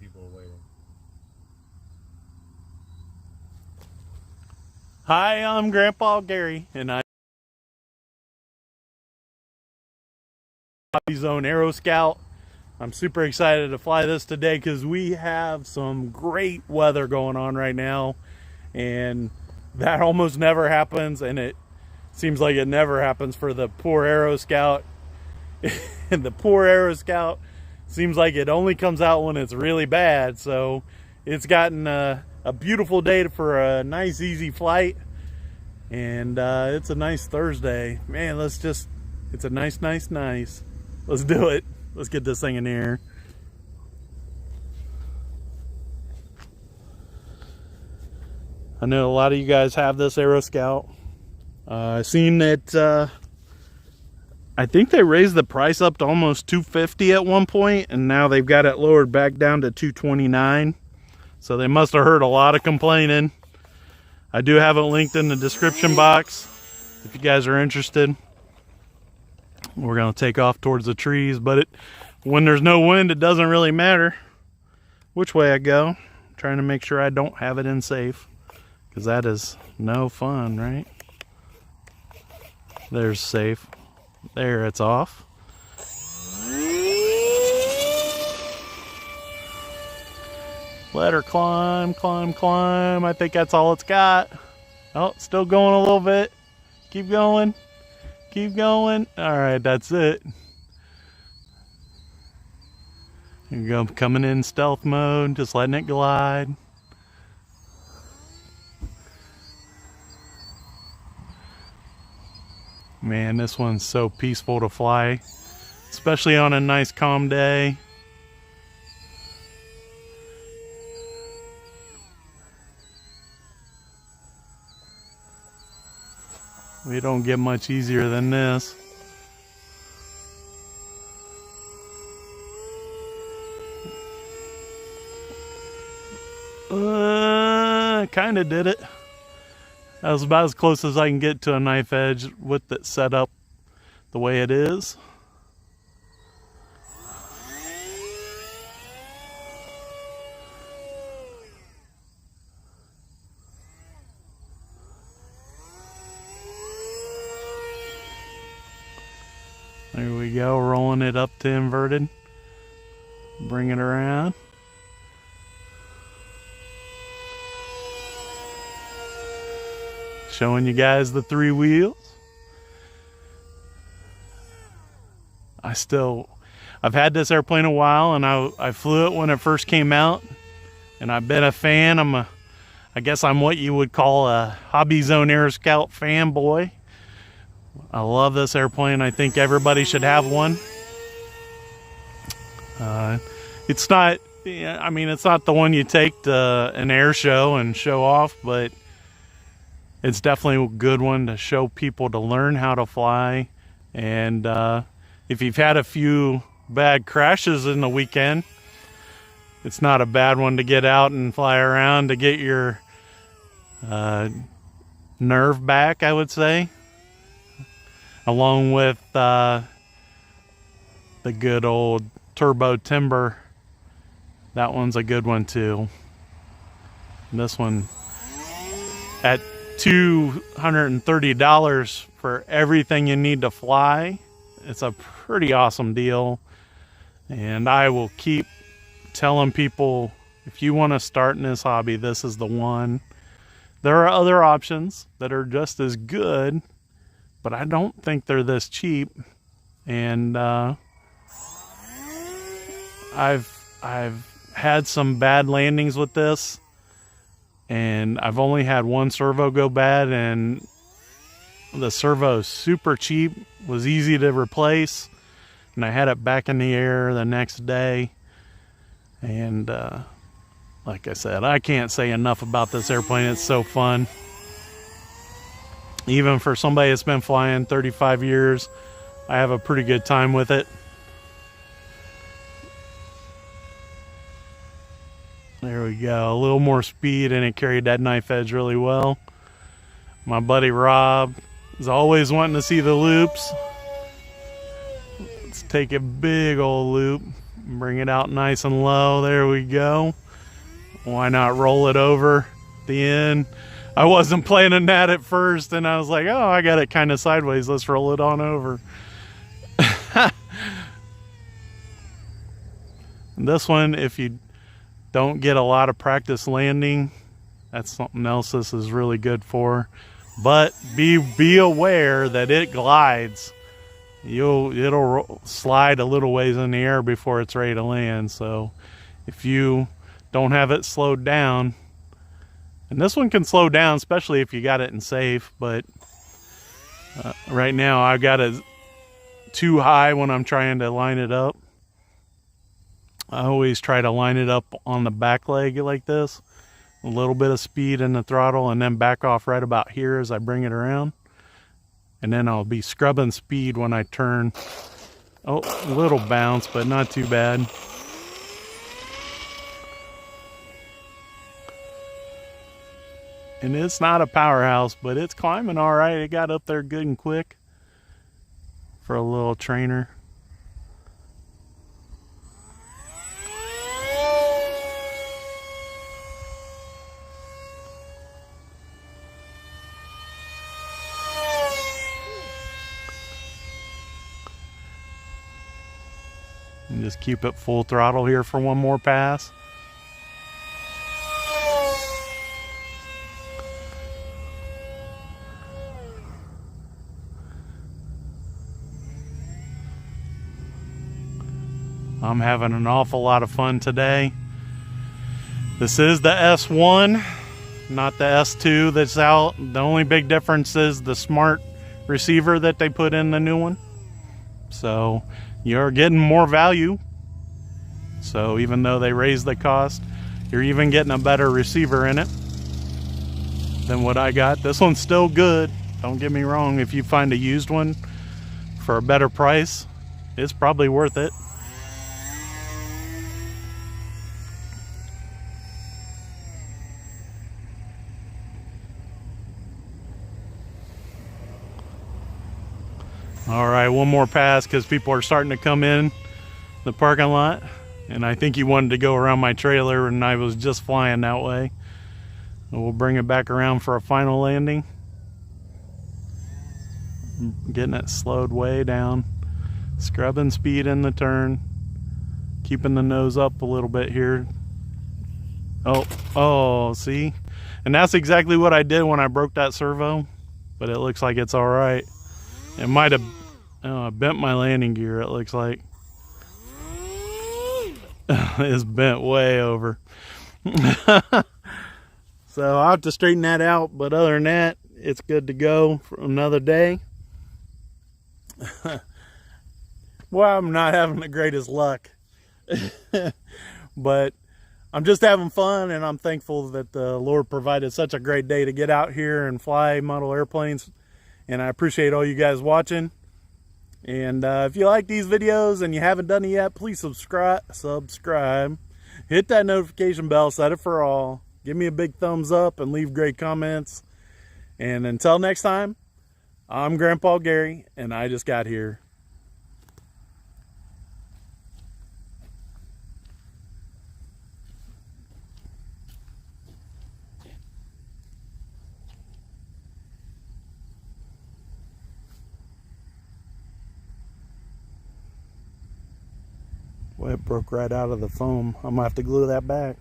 people are waiting. Hi, I'm Grandpa Gary, and I Hobbyzone Aeroscout. I'm super excited to fly this today because we have some great weather going on right now, and that almost never happens, and it seems like it never happens for the poor Aeroscout. And the poor Aeroscout seems like it only comes out when it's really bad, so it's gotten a beautiful day for a nice easy flight, and it's a nice Thursday. Man, it's a nice. Let's do it. Let's get this thing in the air. I know a lot of you guys have this Aeroscout. I've seen that I think they raised the price up to almost $250 at one point, and now they've got it lowered back down to $229. So they must have heard a lot of complaining. I do have it linked in the description box if you guys are interested. We're going to take off towards the trees, but when there's no wind, it doesn't really matter which way I go. I'm trying to make sure I don't have it in safe, because that is no fun, right? There's safe. There, it's off. Let her climb. I think that's all it's got. Oh, still going a little bit. Keep going. All right, that's it. Here you go, coming in stealth mode, just letting it glide. Man, this one's so peaceful to fly, especially on a nice calm day. We don't get much easier than this. Kind of did it. That was about as close as I can get to a knife edge with it set up the way it is. There we go, rolling it up to inverted. Bring it around. Showing you guys the three wheels. I've had this airplane a while, and I flew it when it first came out, and I've been a fan. I guess I'm what you would call a Hobbyzone Aeroscout fanboy. I love this airplane. I think everybody should have one. It's not the one you take to an air show and show off, but it's definitely a good one to show people to learn how to fly. And if you've had a few bad crashes in the weekend, it's not a bad one to get out and fly around to get your nerve back, I would say. Along with the good old Turbo Timber. That one's a good one too. And this one at $230 for everything you need to fly. It's a pretty awesome deal, and I will keep telling people, if you want to start in this hobby, this is the one. There are other options that are just as good, but I don't think they're this cheap. And I've had some bad landings with this, and I've only had one servo go bad, and the servo is super cheap, was easy to replace, and I had it back in the air the next day. And like I said, I can't say enough about this airplane. It's so fun. Even for somebody that's been flying 35 years, I have a pretty good time with it. There we go, a little more speed, and it carried that knife edge really well. My buddy Rob is always wanting to see the loops. Let's take a big old loop. Bring it out nice and low. There we go. Why not roll it over the end? I wasn't planning that at first, and I was like, oh, I got it kind of sideways. Let's roll it on over. This one, if you don't get a lot of practice landing, that's something else this is really good for. But be aware that it glides. It'll slide a little ways in the air before it's ready to land. So if you don't have it slowed down, and this one can slow down, especially if you got it in safe, but right now I've got it too high when I'm trying to line it up. I always try to line it up on the back leg like this. A little bit of speed in the throttle, and then back off right about here as I bring it around. And then I'll be scrubbing speed when I turn. Oh, a little bounce, but not too bad. And it's not a powerhouse, but it's climbing all right. It got up there good and quick for a little trainer. And just keep it full throttle here for one more pass. I'm having an awful lot of fun today. This is the S1, not the S2 that's out. The only big difference is the smart receiver that they put in the new one. So you're getting more value. So even though they raised the cost, you're even getting a better receiver in it than what I got. This one's still good. Don't get me wrong. If you find a used one for a better price, it's probably worth it. All right, one more pass because people are starting to come in the parking lot. And I think he wanted to go around my trailer, and I was just flying that way. We'll bring it back around for a final landing. Getting it slowed way down. Scrubbing speed in the turn. Keeping the nose up a little bit here. Oh, see? And that's exactly what I did when I broke that servo. But it looks like it's all right. It might have bent my landing gear, it looks like. It's bent way over. So I'll have to straighten that out, but other than that, it's good to go for another day. Well, I'm not having the greatest luck. But I'm just having fun, and I'm thankful that the Lord provided such a great day to get out here and fly model airplanes. And I appreciate all you guys watching. And if you like these videos and you haven't done it yet, please subscribe. Hit that notification bell, set it for all. Give me a big thumbs up and leave great comments. And until next time, I'm Grandpa Gary, and I just got here. Well, it broke right out of the foam. I'm gonna have to glue that back.